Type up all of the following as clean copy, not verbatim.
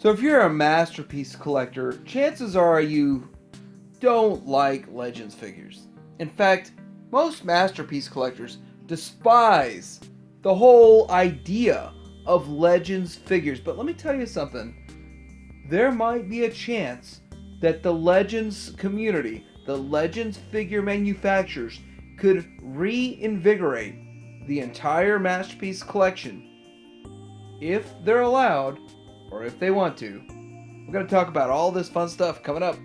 So if you're a masterpiece collector, chances are you don't like Legends figures. In fact, most masterpiece collectors despise the whole idea of Legends figures. But let me tell you something. There might be a chance that the Legends community, the Legends figure manufacturers, could reinvigorate the entire masterpiece collection if they're allowed, or if they want to. We're going to talk about all this fun stuff coming up.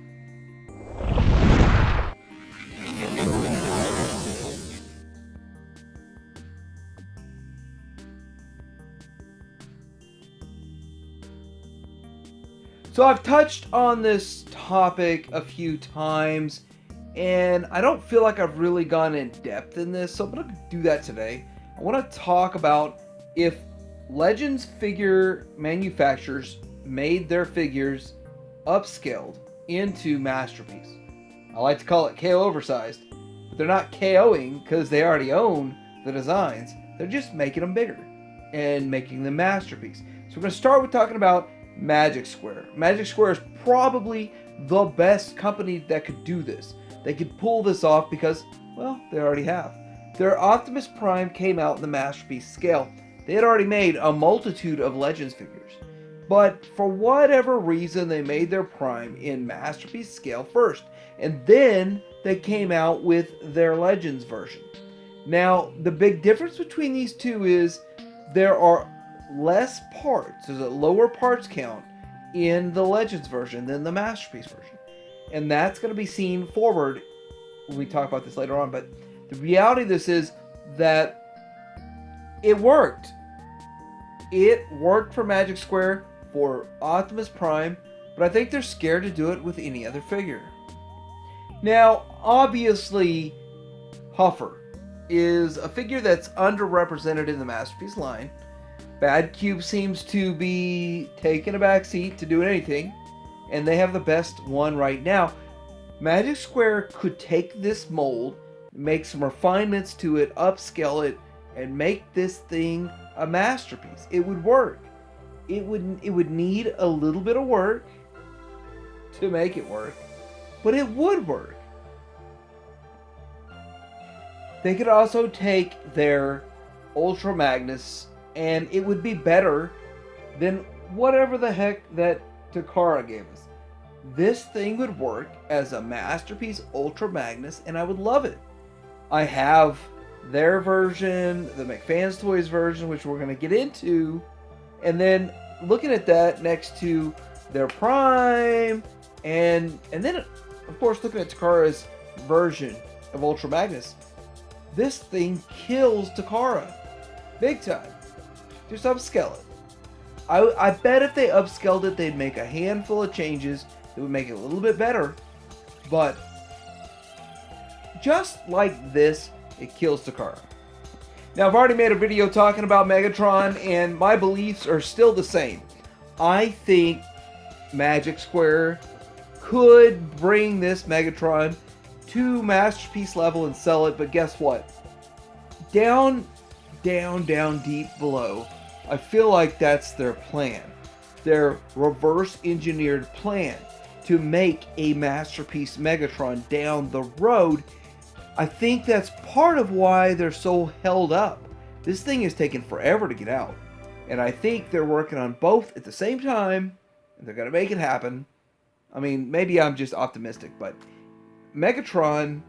So I've touched on this topic a few times, and I don't feel like I've really gone in depth in this, so I'm going to do that today. I want to talk about if Legends figure manufacturers made their figures upscaled into masterpiece. I like to call it KO oversized, but they're not KOing because they already own the designs. They're just making them bigger and making them masterpiece. So we're going to start with talking about Magic Square. Magic Square is probably the best company that could do this. They could pull this off because, well, they already have. Their Optimus Prime came out in the masterpiece scale. They had already made a multitude of Legends figures. But for whatever reason, they made their Prime in masterpiece scale first. And then they came out with their Legends version. Now, the big difference between these two is there are less parts. There's a lower parts count in the Legends version than the masterpiece version. And that's going to be seen forward when we talk about this later on. But the reality of this is that it worked. It worked for Magic Square for Optimus Prime, but I think they're scared to do it with any other figure. Now, obviously, Huffer is a figure that's underrepresented in the Masterpiece line. Bad Cube seems to be taking a back seat to doing anything, and they have the best one right now. Magic Square could take this mold, make some refinements to it, upscale it, and make this thing a masterpiece. It would work. It would need a little bit of work to make it work, but it would work. They could also take their Ultra Magnus, and it would be better than whatever the heck that Takara gave us. This thing would work as a masterpiece Ultra Magnus, and I would love it. I have their version, the McFans Toys version, which we're going to get into, and then looking at that next to their Prime, and then of course looking at Takara's version of Ultra Magnus. This thing kills Takara big time. Just upscale it. I bet if they upscaled it, they'd make a handful of changes that would make it a little bit better, but just like this, it kills Takara. Now, I've already made a video talking about Megatron, and my beliefs are still the same. I think Magic Square could bring this Megatron to masterpiece level and sell it, but guess what? Down deep below, I feel like that's their plan. Their reverse engineered plan to make a masterpiece Megatron down the road. I think that's part of why they're so held up. This thing is taking forever to get out. And I think they're working on both at the same time, and they're going to make it happen. I mean, maybe I'm just optimistic, but Megatron,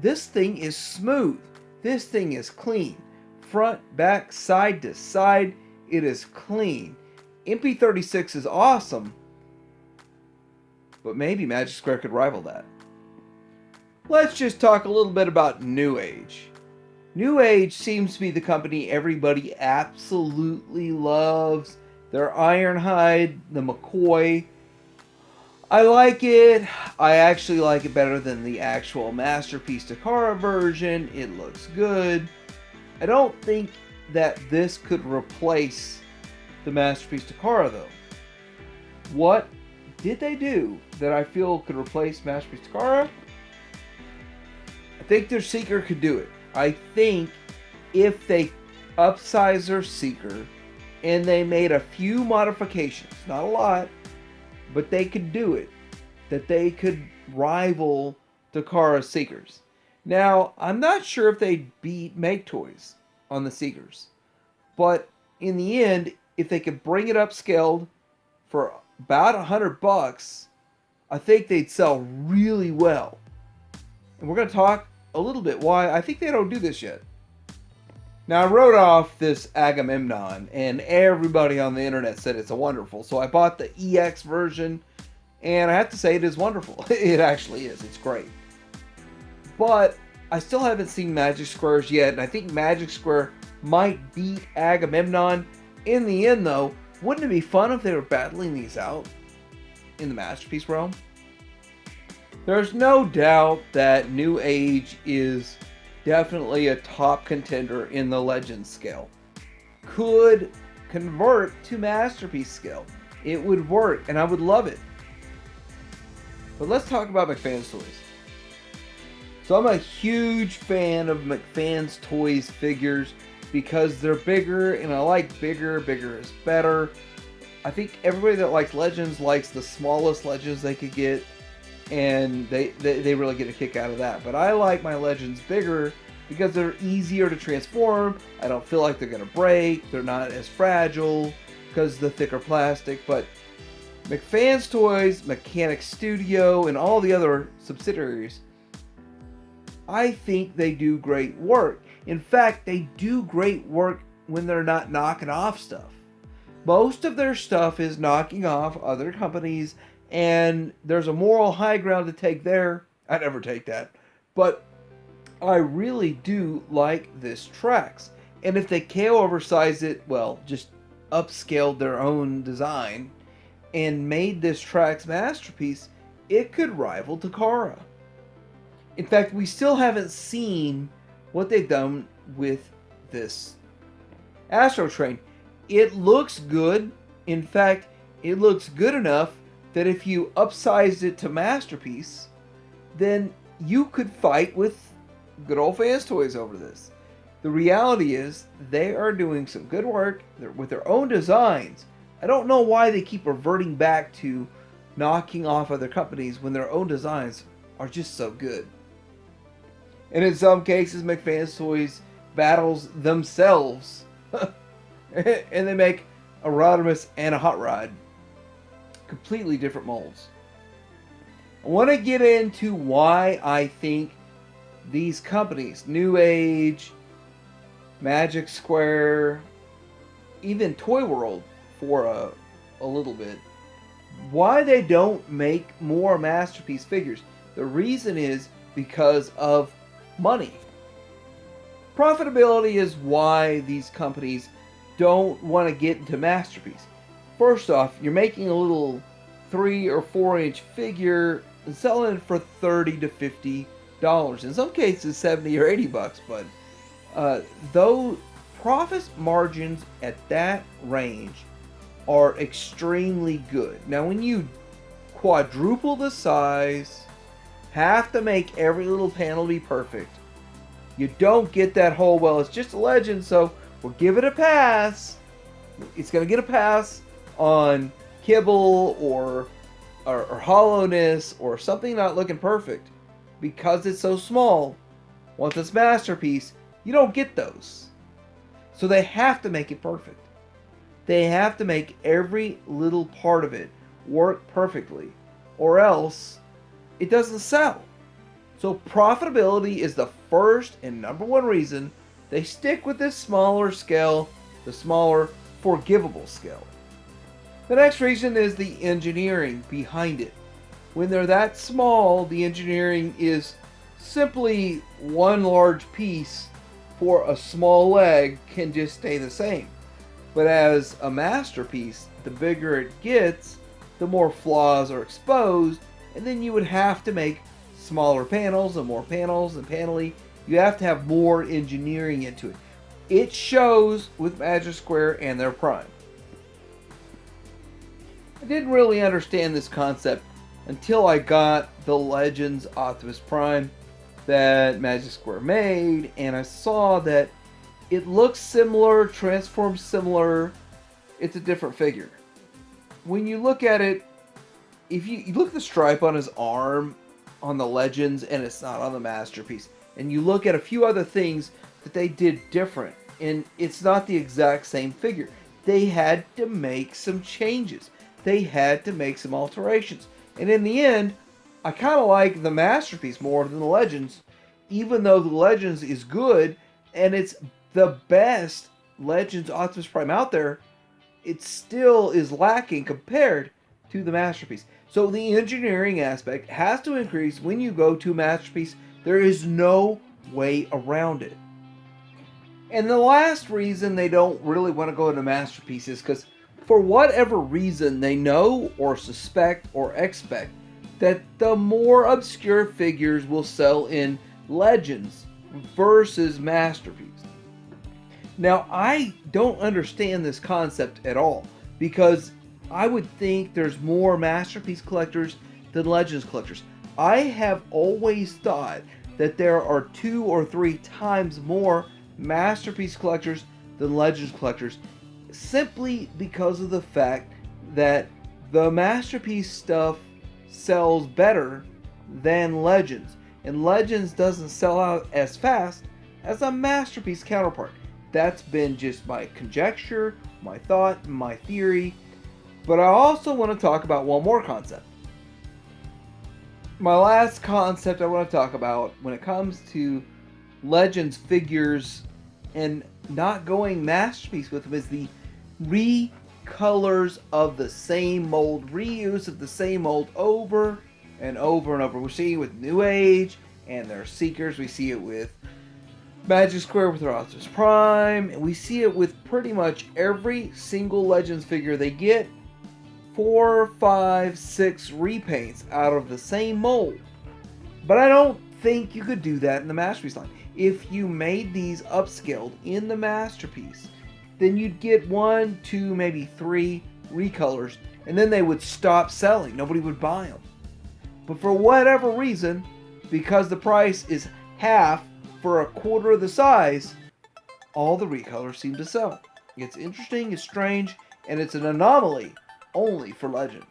this thing is smooth. This thing is clean. Front, back, side to side, it is clean. MP36 is awesome, but maybe Magic Square could rival that. Let's just talk a little bit about New Age. New Age seems to be the company everybody absolutely loves. Their Ironhide, the McCoy. I like it. I actually like it better than the actual Masterpiece Takara version. It looks good. I don't think that this could replace the Masterpiece Takara though. What did they do that I feel could replace Masterpiece Takara? I think their Seeker could do it. I think if they upsize their Seeker and they made a few modifications, not a lot, but they could do it. That they could rival Takara's Seekers. Now, I'm not sure if they'd beat Make Toys on the Seekers, but in the end, if they could bring it upscaled for about $100, I think they'd sell really well. And we're going to talk a little bit why I think they don't do this yet. Now, I wrote off this Agamemnon, and everybody on the internet said it's a wonderful. So I bought the EX version, and I have to say it is wonderful. It actually is. It's great. But I still haven't seen Magic Squares yet, and I think Magic Square might beat Agamemnon. In the end, though, wouldn't it be fun if they were battling these out in the Masterpiece realm? There's no doubt that New Age is definitely a top contender in the Legends scale. Could convert to Masterpiece scale. It would work, and I would love it. But let's talk about McFan's Toys. So I'm a huge fan of McFan's Toys figures because they're bigger, and I like bigger. Bigger is better. I think everybody that likes Legends likes the smallest Legends they could get, and they really get a kick out of that. But I like my Legends bigger because they're easier to transform. I don't feel like they're going to break. They're not as fragile because of the thicker plastic. But McFan's Toys, Mechanic Studio, and all the other subsidiaries, I think they do great work. In fact, they do great work when they're not knocking off stuff. Most of their stuff is knocking off other companies, and there's a moral high ground to take there. I never take that. But I really do like this Trax. And if they KO oversized it, well, just upscaled their own design and made this Trax Masterpiece, it could rival Takara. In fact, we still haven't seen what they've done with this Astro Train. It looks good. In fact, it looks good enough that if you upsized it to Masterpiece, then you could fight with good old Fans Toys over this. The reality is they are doing some good work with their own designs. I don't know why they keep reverting back to knocking off other companies when their own designs are just so good. And in some cases, McFan's Toys battles themselves. And they make a Rodimus and a Hot Rod. Completely different molds. I want to get into why I think these companies, New Age, Magic Square, even Toy World for a little bit, why they don't make more Masterpiece figures. The reason is because of money. Profitability is why these companies don't want to get into Masterpiece. First off, you're making a little 3 or 4 inch figure and selling it for $30 to $50. In some cases, $70 or $80. But though profit margins at that range are extremely good. Now, when you quadruple the size, have to make every little panel be perfect, you don't get that whole, well, it's just a Legend, so we'll give it a pass. It's going to get a pass on kibble or hollowness or something not looking perfect because it's so small. Once it's Masterpiece, you don't get those. So they have to make it perfect. They have to make every little part of it work perfectly, or else it doesn't sell. So profitability is the first and number one reason they stick with this smaller scale, the smaller forgivable scale. The next reason is the engineering behind it. When they're that small, the engineering is simply one large piece for a small leg can just stay the same. But as a Masterpiece, the bigger it gets, the more flaws are exposed, and then you would have to make smaller panels and more panels and paneling. You have to have more engineering into it. It shows with Magic Square and their Prime. I didn't really understand this concept until I got the Legends Optimus Prime that Magic Square made, and I saw that it looks similar, transforms similar. It's a different figure. When you look at it, if you look at the stripe on his arm on the Legends and it's not on the Masterpiece, and you look at a few other things that they did different, and it's not the exact same figure. They had to make some changes. They had to make some alterations. And in the end, I kind of like the Masterpiece more than the Legends, even though the Legends is good and it's the best Legends Optimus Prime out there. It still is lacking compared to the Masterpiece. So the engineering aspect has to increase when you go to Masterpiece. There is no way around it. And the last reason they don't really want to go into Masterpiece is because for whatever reason they know or suspect or expect that the more obscure figures will sell in Legends versus Masterpiece. Now, I don't understand this concept at all because I would think there's more Masterpiece collectors than Legends collectors. I have always thought that there are 2 or 3 times more Masterpiece collectors than Legends collectors, simply because of the fact that the Masterpiece stuff sells better than Legends, and Legends doesn't sell out as fast as a Masterpiece counterpart. That's been just my conjecture, my thought, my theory. But I also want to talk about one more concept. My last concept I want to talk about when it comes to Legends figures and not going Masterpiece with them is the recolors of the same mold, reuse of the same mold over and over and over. We're seeing it with New Age and their Seekers. We see it with Magic Square with their Optimus Prime, and we see it with pretty much every single Legends figure. They get 4, 5, 6 repaints out of the same mold. But I don't think you could do that in the Masterpiece line. If you made these upscaled in the Masterpiece, then you'd get 1, 2, maybe 3 recolors, and then they would stop selling. Nobody would buy them. But for whatever reason, because the price is half for a quarter of the size, all the recolors seem to sell. It's interesting, it's strange, and it's an anomaly only for Legends.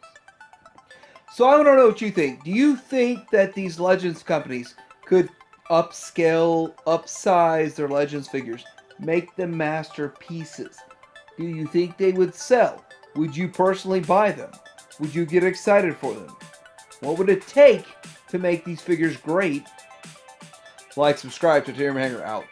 So I want to know what you think. Do you think that these Legends companies could upscale, upsize their Legends figures, make them masterpieces? Do you think they would sell? Would you personally buy them? Would you get excited for them? What would it take to make these figures great? Like, subscribe to Hanger out.